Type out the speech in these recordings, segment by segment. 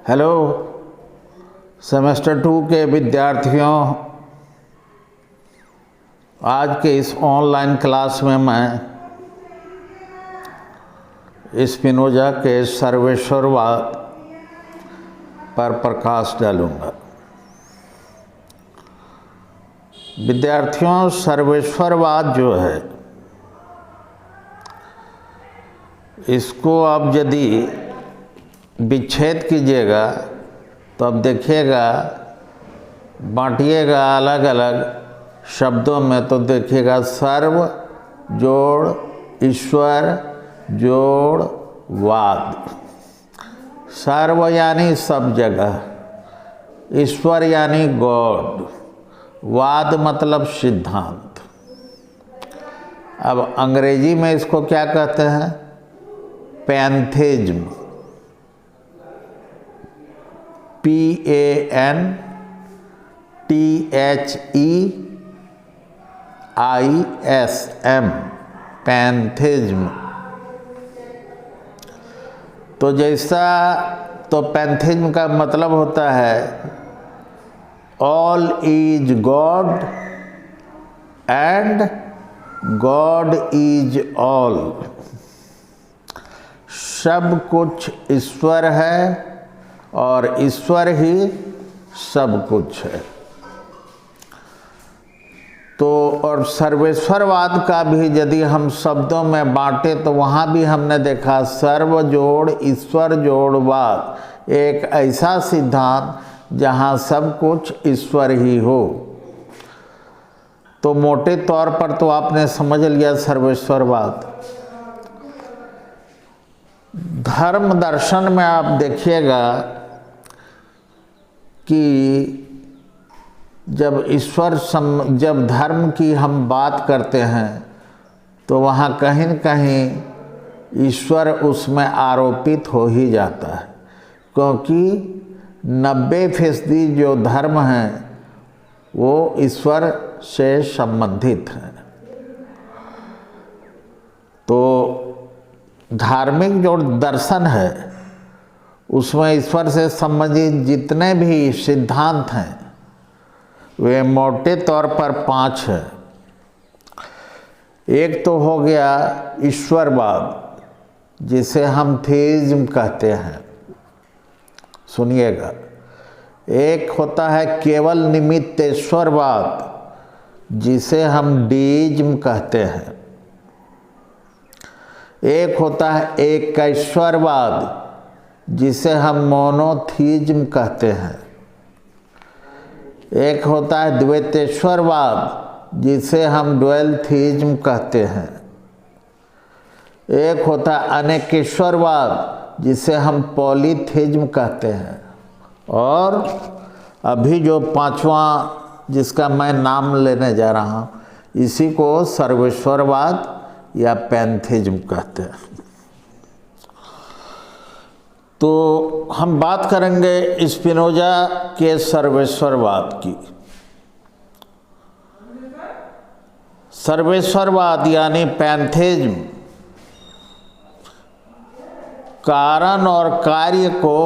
Hello semester 2 के विद्यार्थियों, आज के इस ऑनलाइन क्लास में मैं स्पिनोजा के सर्वेश्वरवाद पर प्रकाश डालूंगा। विद्यार्थियों, सर्वेश्वरवाद जो है, इसको आप यदि विच्छेद कीजिएगा तो अब देखिएगा, बांटिएगा अलग अलग शब्दों में तो देखिएगा सर्व जोड़ ईश्वर जोड़ वाद। सर्व यानी सब जगह, ईश्वर यानी गॉड, वाद मतलब सिद्धांत। अब अंग्रेजी में इसको क्या कहते हैं? पैंथेज्म, PANTHEISM, पैंथेज्म। तो जैसा तो पैंथेज्म का मतलब होता है all is God and God is all. सब कुछ ईश्वर है और ईश्वर ही सब कुछ है। तो और सर्वेश्वरवाद का भी यदि हम शब्दों में बांटे तो वहाँ भी हमने देखा सर्व जोड़ ईश्वर जोड़ वाद, एक ऐसा सिद्धांत जहाँ सब कुछ ईश्वर ही हो। तो मोटे तौर पर तो आपने समझ लिया सर्वेश्वरवाद। धर्म दर्शन में आप देखिएगा कि जब धर्म की हम बात करते हैं तो वहाँ कहीं न कहीं ईश्वर उसमें आरोपित हो ही जाता है, क्योंकि 90% जो धर्म हैं वो ईश्वर से संबंधित हैं। तो धार्मिक जो दर्शन है उसमें ईश्वर से संबंधित जितने भी सिद्धांत हैं वे मोटे तौर पर 5 हैं। एक तो हो गया ईश्वरवाद, जिसे हम थीइज्म कहते हैं, सुनिएगा। एक होता है केवल निमित्तेश्वरवाद, जिसे हम डीइज्म कहते हैं। एक होता है एकैश्वरवाद, जिसे हम मोनोथीइज्म कहते हैं। एक होता है द्वैतेश्वरवाद, जिसे हम ड्वेल थीइज्म कहते हैं। एक होता है अनेकेश्वरवाद, जिसे हम पॉलीथीइज्म कहते हैं। और अभी जो 5वां जिसका मैं नाम लेने जा रहा हूँ, इसी को सर्वेश्वरवाद या पैंथेज्म कहते हैं। तो हम बात करेंगे स्पिनोजा के सर्वेश्वरवाद की। सर्वेश्वरवाद यानी पैंथेज्म कारण और कार्य को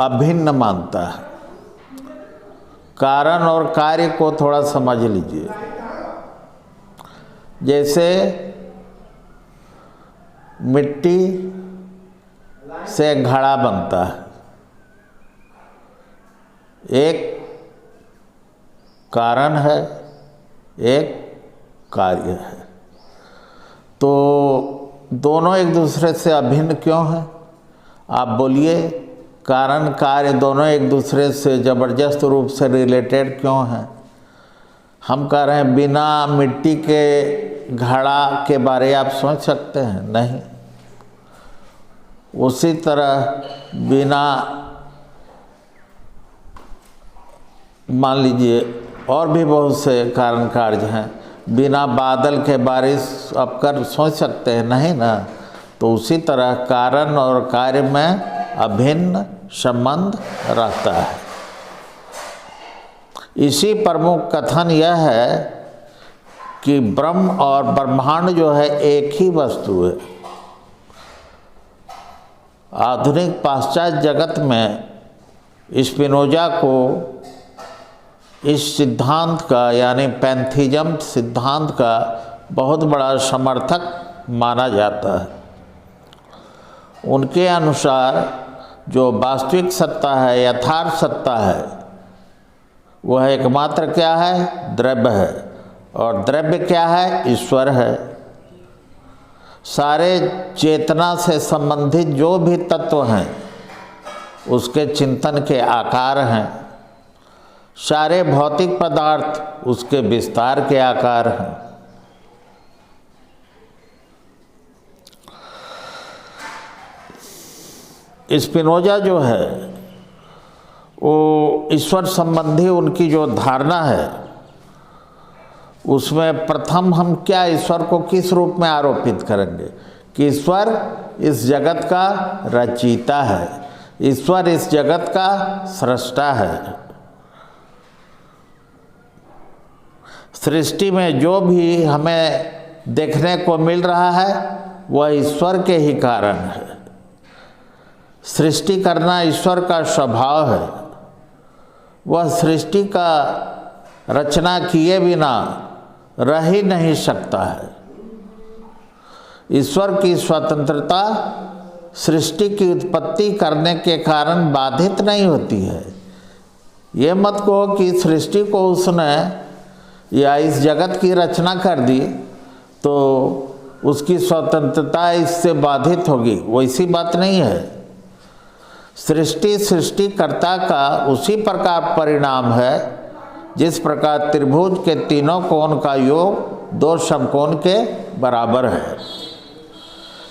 अभिन्न मानता है। कारण और कार्य को थोड़ा समझ लीजिए। जैसे मिट्टी से घड़ा बनता है, एक कारण है एक कार्य है। तो दोनों एक दूसरे से अभिन्न क्यों हैं? आप बोलिए, कारण कार्य दोनों एक दूसरे से ज़बरदस्त रूप से रिलेटेड क्यों हैं? हम कह रहे हैं बिना मिट्टी के घड़ा के बारे आप सोच सकते हैं? नहीं। उसी तरह बिना, मान लीजिए और भी बहुत से कारण कार्य हैं, बिना बादल के बारिश आप कर सोच सकते हैं? नहीं ना। तो उसी तरह कारण और कार्य में अभिन्न संबंध रहता है। इसी प्रमुख कथन यह है कि ब्रह्म और ब्रह्मांड जो है एक ही वस्तु है। आधुनिक पाश्चात्य जगत में स्पिनोजा को इस सिद्धांत का यानी पैंथीजम सिद्धांत का बहुत बड़ा समर्थक माना जाता है। उनके अनुसार जो वास्तविक सत्ता है, यथार्थ सत्ता है, वह एकमात्र क्या है? द्रव्य है। और द्रव्य क्या है? ईश्वर है। सारे चेतना से संबंधित जो भी तत्व हैं उसके चिंतन के आकार हैं। सारे भौतिक पदार्थ उसके विस्तार के आकार हैं। स्पिनोजा जो है वो ईश्वर संबंधी उनकी जो धारणा है उसमें प्रथम हम क्या ईश्वर को किस रूप में आरोपित करेंगे कि ईश्वर इस जगत का रचयिता है, ईश्वर इस जगत का सृष्टा है। सृष्टि में जो भी हमें देखने को मिल रहा है वह ईश्वर के ही कारण है। सृष्टि करना ईश्वर का स्वभाव है। वह सृष्टि का रचना किए बिना रह ही नहीं सकता है। ईश्वर की स्वतंत्रता सृष्टि की उत्पत्ति करने के कारण बाधित नहीं होती है। ये मत कहो कि सृष्टि को उसने या इस जगत की रचना कर दी तो उसकी स्वतंत्रता इससे बाधित होगी, वैसी बात नहीं है। सृष्टि सृष्टिकर्ता का उसी प्रकार परिणाम है जिस प्रकार त्रिभुज के तीनों कोण का योग दो समकोण के बराबर है।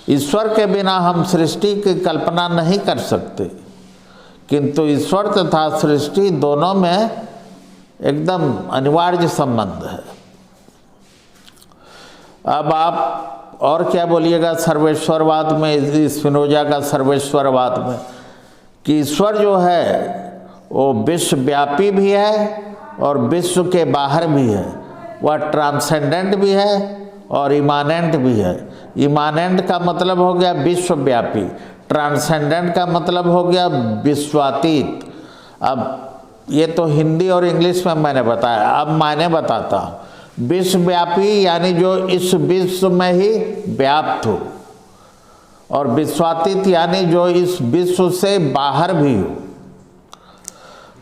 ईश्वर के बिना हम सृष्टि की कल्पना नहीं कर सकते, किंतु ईश्वर तथा सृष्टि दोनों में एकदम अनिवार्य संबंध है। अब आप और क्या बोलिएगा सर्वेश्वरवाद में, स्पिनोजा का सर्वेश्वरवाद में, कि ईश्वर जो है वो विश्वव्यापी भी है और विश्व के बाहर भी है। वह ट्रांसेंडेंट भी है और इमानेंट भी है। इमानेंट का मतलब हो गया विश्वव्यापी, ट्रांसेंडेंट का मतलब हो गया विश्वातीत। अब ये तो हिंदी और इंग्लिश में मैंने बताया, अब मैंने बताता हूँ। विश्वव्यापी यानी जो इस विश्व में ही व्याप्त हो, और विश्वातीत यानी जो इस विश्व से बाहर भी हो।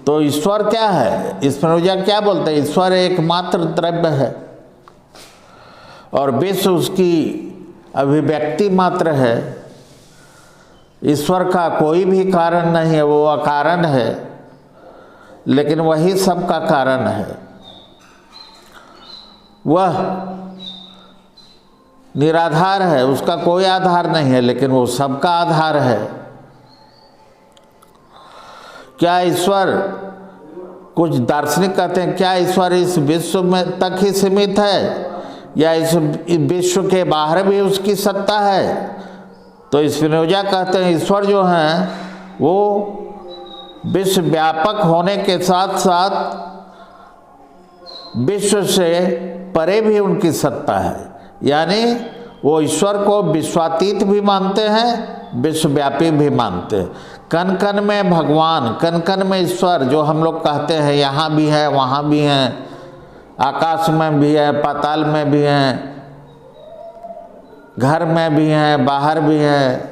तो ईश्वर क्या है? स्पिनोजा क्या बोलते हैं? ईश्वर एकमात्र द्रव्य है और विश्व उसकी अभिव्यक्ति मात्र है। ईश्वर का कोई भी कारण नहीं है, वो अकारण है, लेकिन वही सबका कारण है। वह निराधार है, उसका कोई आधार नहीं है, लेकिन वो सबका आधार है। क्या ईश्वर, कुछ दार्शनिक कहते हैं क्या ईश्वर इस विश्व में तक ही सीमित है या इस विश्व के बाहर भी उसकी सत्ता है? तो स्पिनोजा कहते हैं ईश्वर जो हैं वो विश्व व्यापक होने के साथ साथ विश्व से परे भी उनकी सत्ता है। यानी वो ईश्वर को विश्वातीत भी मानते हैं, विश्वव्यापी भी मानते हैं। कण कण में भगवान, कण कण में ईश्वर, जो हम लोग कहते हैं यहाँ भी है वहाँ भी हैं, आकाश में भी है, पाताल में भी हैं, घर में भी हैं, बाहर भी हैं।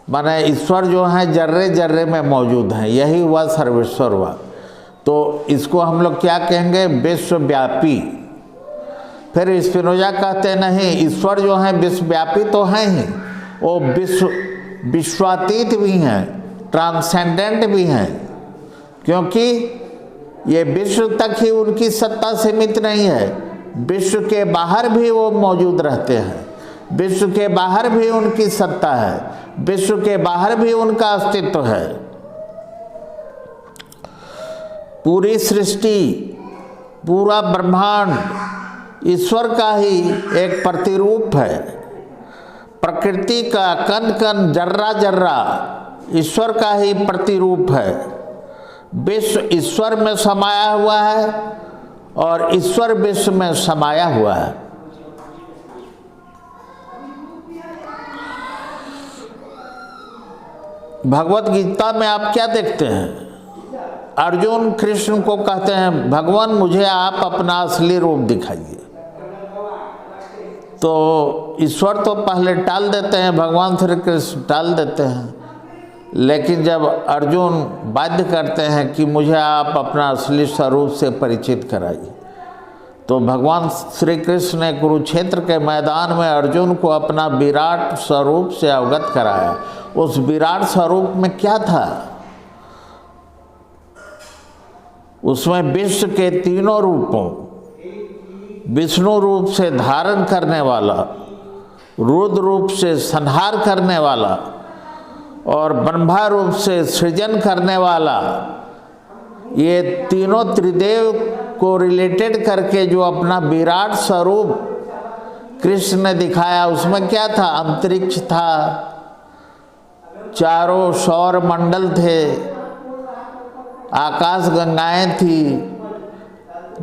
माने ईश्वर जो हैं जर्रे जर्रे में मौजूद हैं। यही हुआ सर्वेश्वरवाद। तो इसको हम लोग क्या कहेंगे? विश्वव्यापी। फिर स्पिनोजा कहते नहीं, ईश्वर जो हैं विश्वव्यापी तो हैं ही, वो विश्वातीत भी हैं, ट्रांसेंडेंट भी हैं, क्योंकि ये विश्व तक ही उनकी सत्ता सीमित नहीं है, विश्व के बाहर भी वो मौजूद रहते हैं, विश्व के बाहर भी उनकी सत्ता है, विश्व के बाहर भी उनका अस्तित्व है। पूरी सृष्टि, पूरा ब्रह्मांड ईश्वर का ही एक प्रतिरूप है। प्रकृति का कण कण, जर्रा जर्रा ईश्वर का ही प्रतिरूप है। विश्व ईश्वर में समाया हुआ है और ईश्वर विश्व में समाया हुआ है। भगवत गीता में आप क्या देखते हैं? अर्जुन कृष्ण को कहते हैं भगवान मुझे आप अपना असली रूप दिखाइए। तो ईश्वर तो पहले टाल देते हैं, भगवान श्री कृष्ण टाल देते हैं, लेकिन जब अर्जुन बाध्य करते हैं कि मुझे आप अपना असली स्वरूप से परिचित कराइए, तो भगवान श्री कृष्ण ने कुरुक्षेत्र के मैदान में अर्जुन को अपना विराट स्वरूप से अवगत कराया। उस विराट स्वरूप में क्या था? उसमें विश्व के तीनों रूपों, विष्णु रूप से धारण करने वाला, रुद्र रूप से संहार करने वाला और ब्रह्मा रूप से सृजन करने वाला, ये तीनों त्रिदेव को रिलेटेड करके जो अपना विराट स्वरूप कृष्ण ने दिखाया, उसमें क्या था? अंतरिक्ष था, चारों सौर मंडल थे, आकाश गंगाएं थी,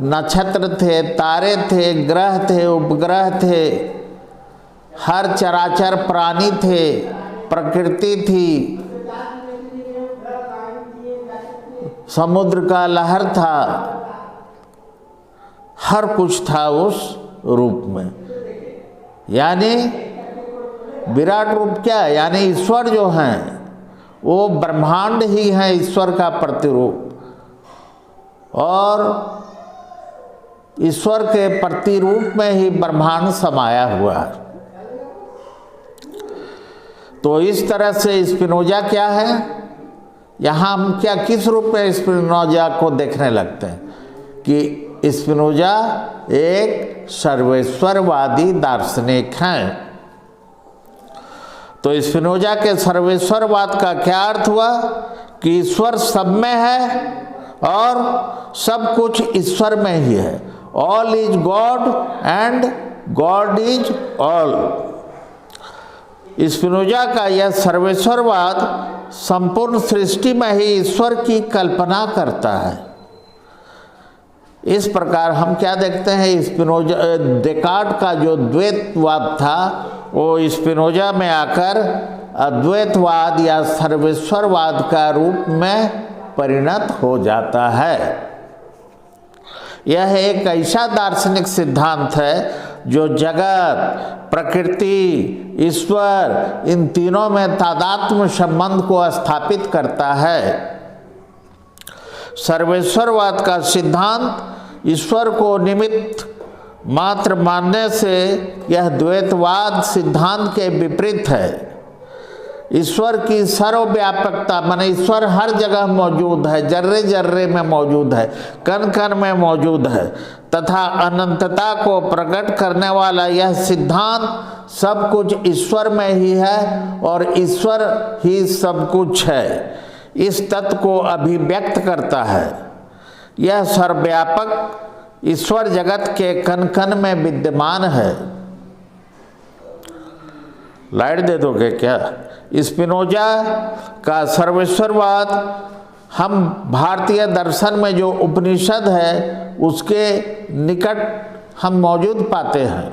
नक्षत्र थे, तारे थे, ग्रह थे, उपग्रह थे, हर चराचर प्राणी थे, प्रकृति थी, समुद्र का लहर था, हर कुछ था उस रूप में। यानी विराट रूप क्या है? यानी ईश्वर जो हैं वो ब्रह्मांड ही है, ईश्वर का प्रतिरूप, और ईश्वर के प्रतिरूप में ही ब्रह्मांड समाया हुआ है। तो इस तरह से स्पिनोजा क्या है? यहाँ हम क्या किस रूप में स्पिनोजा को देखने लगते हैं कि स्पिनोजा एक सर्वेश्वरवादी दार्शनिक हैं। तो स्पिनोजा के सर्वेश्वरवाद का क्या अर्थ हुआ? कि ईश्वर सब में है और सब कुछ ईश्वर में ही है। All is God and God is all. Spinoza का यह सर्वेश्वरवाद संपूर्ण सृष्टि में ही ईश्वर की कल्पना करता है। इस प्रकार हम क्या देखते हैं? स्पिनोजा, डेकार्ट का जो द्वैतवाद था वो स्पिनोजा में आकर अद्वैतवाद या सर्वेश्वरवाद का रूप में परिणत हो जाता है। यह एक ऐसा दार्शनिक सिद्धांत है जो जगत, प्रकृति, ईश्वर, इन तीनों में तादात्म्य संबंध को स्थापित करता है। सर्वेश्वरवाद का सिद्धांत ईश्वर को निमित्त मात्र मानने से यह द्वैतवाद सिद्धांत के विपरीत है। ईश्वर की सर्वव्यापकता माने ईश्वर हर जगह मौजूद है, जर्रे जर्रे में मौजूद है, कण कण में मौजूद है तथा अनंतता को प्रकट करने वाला यह सिद्धांत सब कुछ ईश्वर में ही है और ईश्वर ही सब कुछ है, इस तत्व को अभिव्यक्त करता है। यह सर्वव्यापक ईश्वर जगत के कण कण में विद्यमान है। लाइट दे दोगे क्या? स्पिनोजा का सर्वेश्वरवाद हम भारतीय दर्शन में जो उपनिषद है उसके निकट हम मौजूद पाते हैं।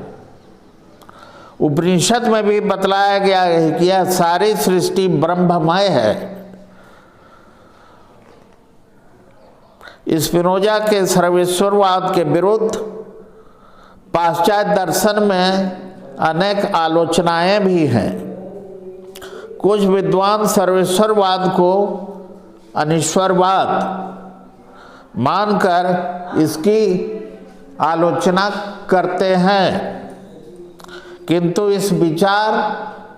उपनिषद में भी बतलाया गया है कि यह सारी सृष्टि ब्रह्ममय है। स्पिनोजा के सर्वेश्वरवाद के विरुद्ध पाश्चात्य दर्शन में अनेक आलोचनाएं भी हैं। कुछ विद्वान सर्वेश्वरवाद को अनीश्वरवाद मानकर इसकी आलोचना करते हैं, किंतु इस विचार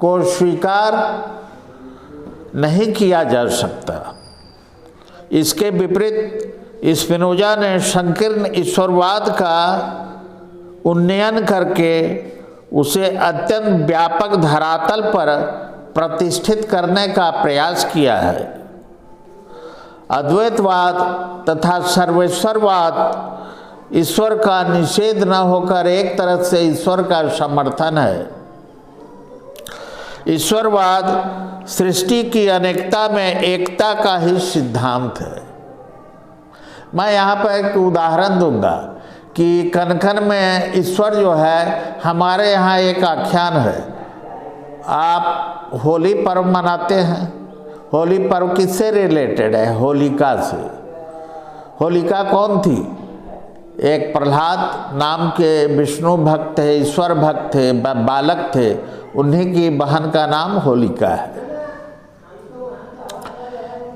को स्वीकार नहीं किया जा सकता। इसके विपरीत स्पिनोजा ने संकीर्ण ईश्वरवाद का उन्नयन करके उसे अत्यंत व्यापक धरातल पर प्रतिष्ठित करने का प्रयास किया है। अद्वैतवाद तथा सर्वेश्वरवाद ईश्वर का निषेध न होकर एक तरह से ईश्वर का समर्थन है। ईश्वरवाद सृष्टि की अनेकता में एकता का ही सिद्धांत है। मैं यहाँ पर एक उदाहरण दूंगा कि कण कण में ईश्वर जो है, हमारे यहाँ एक आख्यान है। आप होली पर्व मनाते हैं। होली पर्व किससे रिलेटेड है? होलिका से। होलिका कौन थी? एक प्रहलाद नाम के विष्णु भक्त थे, ईश्वर भक्त थे, बालक थे, उन्हीं की बहन का नाम होलिका है।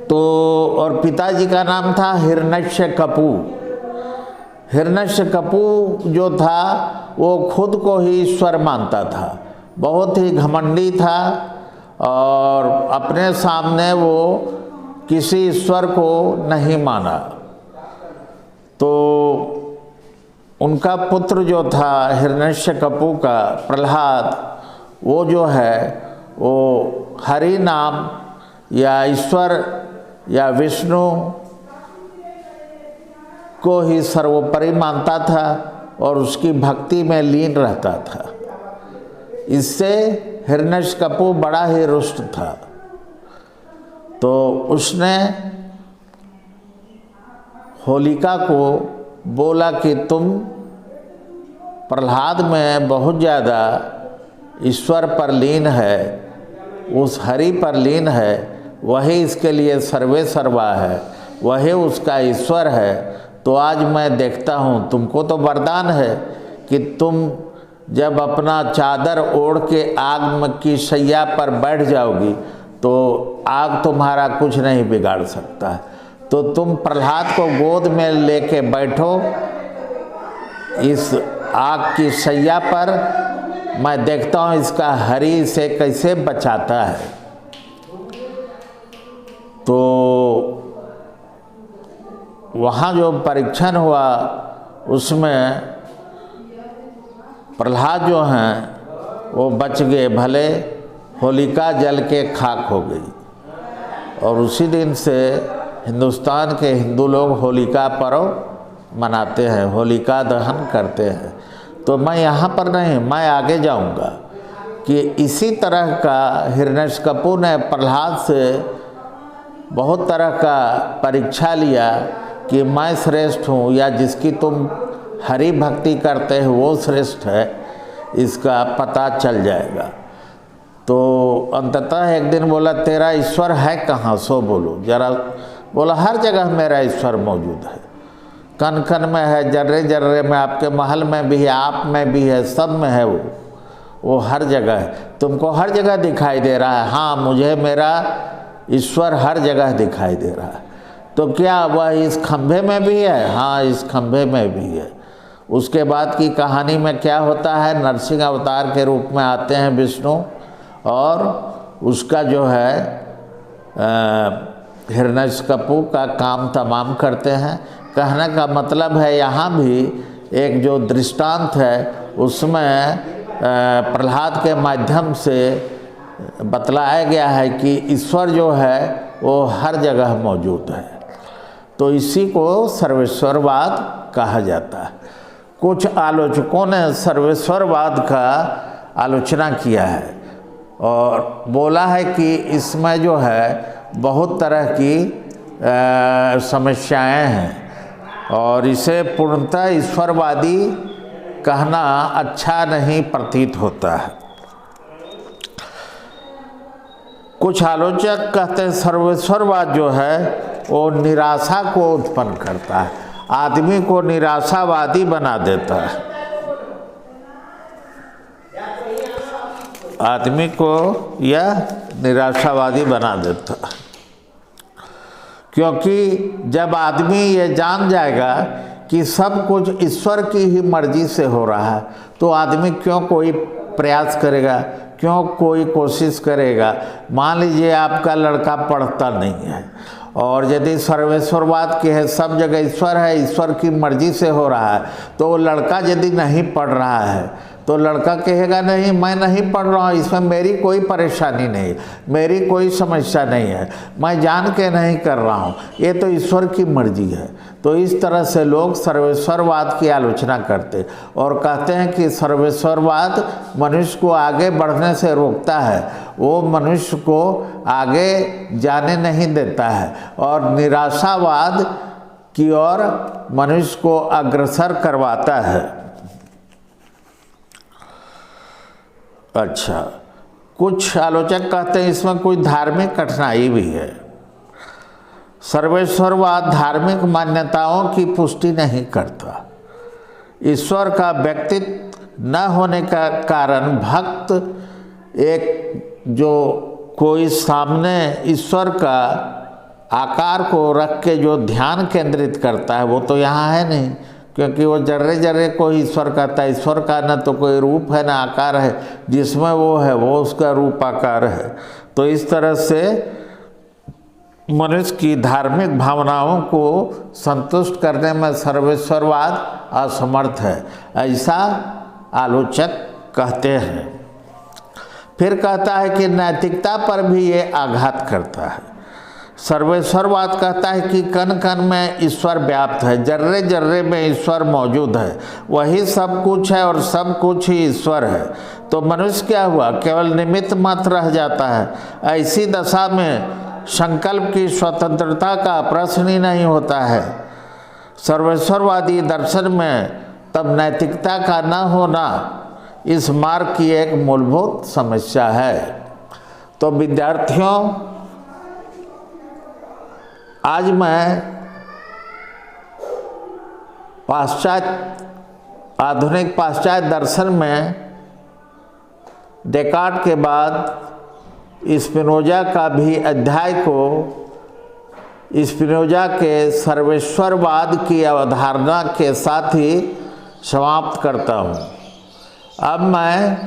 तो और पिताजी का नाम था हिरण्यकशिपु। हिरण्यकशिपु जो था वो खुद को ही ईश्वर मानता था, बहुत ही घमंडी था और अपने सामने वो किसी ईश्वर को नहीं माना। तो उनका पुत्र जो था हिरण्यकशिपु का प्रहलाद, वो जो है वो हरि नाम या ईश्वर या विष्णु को ही सर्वोपरि मानता था और उसकी भक्ति में लीन रहता था। इससे हिरण्यकशिपु बड़ा ही रुष्ट था। तो उसने होलिका को बोला कि तुम प्रहलाद में बहुत ज़्यादा ईश्वर पर लीन है, उस हरि पर लीन है, वही इसके लिए सर्वे सर्वा है, वही उसका ईश्वर है। तो आज मैं देखता हूँ, तुमको तो वरदान है कि तुम जब अपना चादर ओढ़ के आग की शैया पर बैठ जाओगी तो आग तुम्हारा कुछ नहीं बिगाड़ सकता है। तो तुम प्रहलाद को गोद में लेके बैठो इस आग की शैया पर, मैं देखता हूँ इसका हरि इसे कैसे बचाता है। तो वहाँ जो परीक्षण हुआ उसमें प्रहलाद जो हैं वो बच गए, भले होलिका जल के खाक हो गई। और उसी दिन से हिंदुस्तान के हिंदू लोग होलिका पर्व मनाते हैं, होलिका दहन करते हैं। तो मैं यहाँ पर नहीं, मैं आगे जाऊँगा कि इसी तरह का हिरण्यकशिपु ने प्रहलाद से बहुत तरह का परीक्षा लिया कि मैं श्रेष्ठ हूँ या जिसकी तुम हरि भक्ति करते हो वो श्रेष्ठ है, इसका पता चल जाएगा। तो अंततः एक दिन बोला तेरा ईश्वर है कहाँ, सो बोलो जरा। बोला हर जगह मेरा ईश्वर मौजूद है, कण कण में है, जर्रे जर्रे में, आपके महल में भी है, आप में भी है, सब में है वो हर जगह है। तुमको हर जगह दिखाई दे रहा है? हाँ, मुझे मेरा ईश्वर हर जगह दिखाई दे रहा है। तो क्या वह इस खंभे में भी है? हाँ, इस खंभे में भी है। उसके बाद की कहानी में क्या होता है, नरसिंह अवतार के रूप में आते हैं विष्णु और उसका जो है हिरण्यकशिपु का काम तमाम करते हैं। कहने का मतलब है यहाँ भी एक जो दृष्टांत है उसमें प्रहलाद के माध्यम से बतलाया गया है कि ईश्वर जो है वो हर जगह मौजूद है। तो इसी को सर्वेश्वरवाद कहा जाता है। कुछ आलोचकों ने सर्वेश्वरवाद का आलोचना किया है और बोला है कि इसमें जो है बहुत तरह की समस्याएं हैं और इसे पूर्णतः ईश्वरवादी कहना अच्छा नहीं प्रतीत होता है। कुछ आलोचक कहते हैं सर्वेश्वरवाद जो है वो निराशा को उत्पन्न करता है, आदमी को निराशावादी बना देता है, आदमी को यह निराशावादी बना देता है। क्योंकि जब आदमी ये जान जाएगा कि सब कुछ ईश्वर की ही मर्जी से हो रहा है तो आदमी क्यों कोई प्रयास करेगा, क्यों कोई कोशिश करेगा। मान लीजिए आपका लड़का पढ़ता नहीं है और यदि सर्वेश्वरवाद की है, सब जगह ईश्वर है, ईश्वर की मर्जी से हो रहा है, तो वो लड़का यदि नहीं पढ़ रहा है तो लड़का कहेगा नहीं मैं नहीं पढ़ रहा हूँ, इसमें मेरी कोई परेशानी नहीं, मेरी कोई समस्या नहीं है, मैं जान के नहीं कर रहा हूँ, ये तो ईश्वर की मर्जी है। तो इस तरह से लोग सर्वेश्वरवाद की आलोचना करते और कहते हैं कि सर्वेश्वरवाद मनुष्य को आगे बढ़ने से रोकता है, वो मनुष्य को आगे जाने नहीं देता है और निराशावाद की ओर मनुष्य को अग्रसर करवाता है। अच्छा, कुछ आलोचक कहते हैं इसमें कोई धार्मिक कठिनाई भी है। सर्वेश्वरवाद धार्मिक मान्यताओं की पुष्टि नहीं करता। ईश्वर का व्यक्तित्व न होने का कारण भक्त एक जो कोई सामने ईश्वर का आकार को रख के जो ध्यान केंद्रित करता है वो तो यहाँ है नहीं, क्योंकि वो जर्रे जर्रे को ईश्वर कहता है। ईश्वर का न तो कोई रूप है न आकार है, जिसमें वो है वो उसका रूप आकार है। तो इस तरह से मनुष्य की धार्मिक भावनाओं को संतुष्ट करने में सर्वेश्वरवाद असमर्थ है, ऐसा आलोचक कहते हैं। फिर कहता है कि नैतिकता पर भी ये आघात करता है। सर्वेश्वरवाद कहता है कि कण कण में ईश्वर व्याप्त है, जर्रे जर्रे में ईश्वर मौजूद है, वही सब कुछ है और सब कुछ ही ईश्वर है। तो मनुष्य क्या हुआ, केवल निमित्त मात्र रह जाता है। ऐसी दशा में संकल्प की स्वतंत्रता का प्रश्न ही नहीं होता है। सर्वेश्वरवादी दर्शन में तब नैतिकता का न होना इस मार्ग की एक मूलभूत समस्या है। तो विद्यार्थियों, आज मैं आधुनिक पाश्चात्य दर्शन में डेकार्ट के बाद स्पिनोजा का भी अध्याय को स्पिनोजा के सर्वेश्वरवाद की अवधारणा के साथ ही समाप्त करता हूँ। अब मैं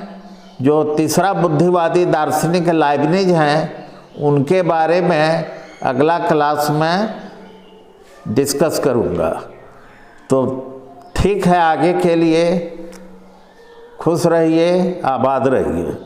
जो तीसरा बुद्धिवादी दार्शनिक लाइबनिज हैं उनके बारे में अगला क्लास में डिस्कस करूँगा। तो ठीक है, आगे के लिए खुश रहिए, आबाद रहिए।